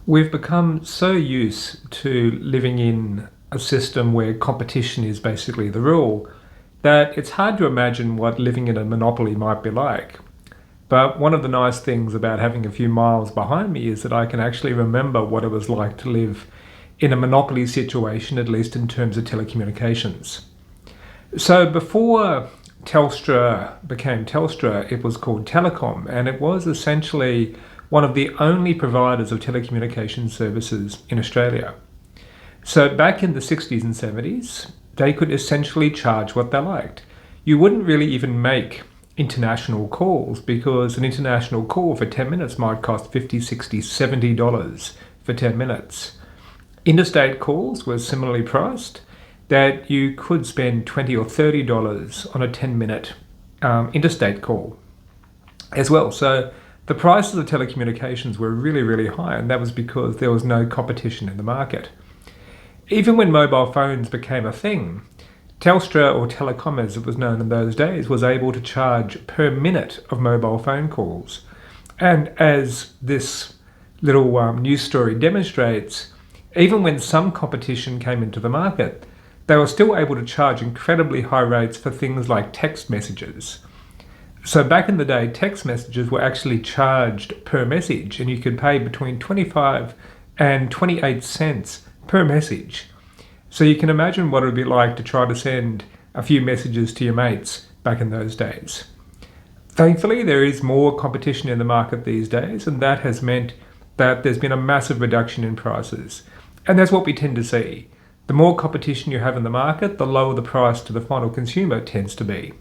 We've become so used to living in a system where competition is basically the rule that it's hard to imagine what living in a monopoly might be like. But one of the nice things about having a few miles behind me is that I can actually remember what it was like to live in a monopoly situation, at least in terms of telecommunications. So before Telstra became Telstra, it was called Telecom, and it was essentially one of the only providers of telecommunication services in Australia. So back in the 60s and 70s, they could essentially charge what they liked. You wouldn't really even make international calls because an international call for 10 minutes might cost $50, $60, $70 for 10 minutes. Interstate calls were similarly priced, that you could spend $20 or $30 on a 10-minute interstate call as well. So the prices of telecommunications were really, really high, and that was because there was no competition in the market. Even when mobile phones became a thing, Telstra, or Telecom as it was known in those days, was able to charge per minute of mobile phone calls. And as this little news story demonstrates, even when some competition came into the market, they were still able to charge incredibly high rates for things like text messages. So back in the day, text messages were actually charged per message, and you could pay between 25 and 28 cents per message. So you can imagine what it would be like to try to send a few messages to your mates back in those days. Thankfully, there is more competition in the market these days, and that has meant that there's been a massive reduction in prices. And that's what we tend to see. The more competition you have in the market, the lower the price to the final consumer tends to be.